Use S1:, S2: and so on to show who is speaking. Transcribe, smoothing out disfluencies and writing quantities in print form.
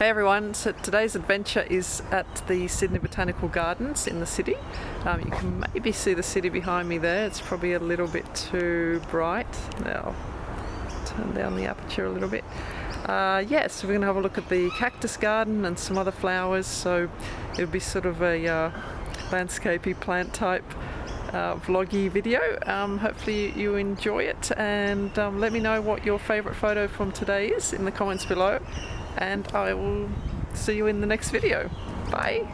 S1: Hey everyone, so today's adventure is at the Sydney Botanical Gardens in the city. You can maybe see the city behind me there. It's probably a little bit too bright. Now I'll turn down the aperture a little bit. So we're going to have a look at the cactus garden and some other flowers, so it'll be sort of a landscapey plant type vloggy video. Hopefully you enjoy it, and let me know what your favourite photo from today is in the comments below, and I will see you in the next video. Bye!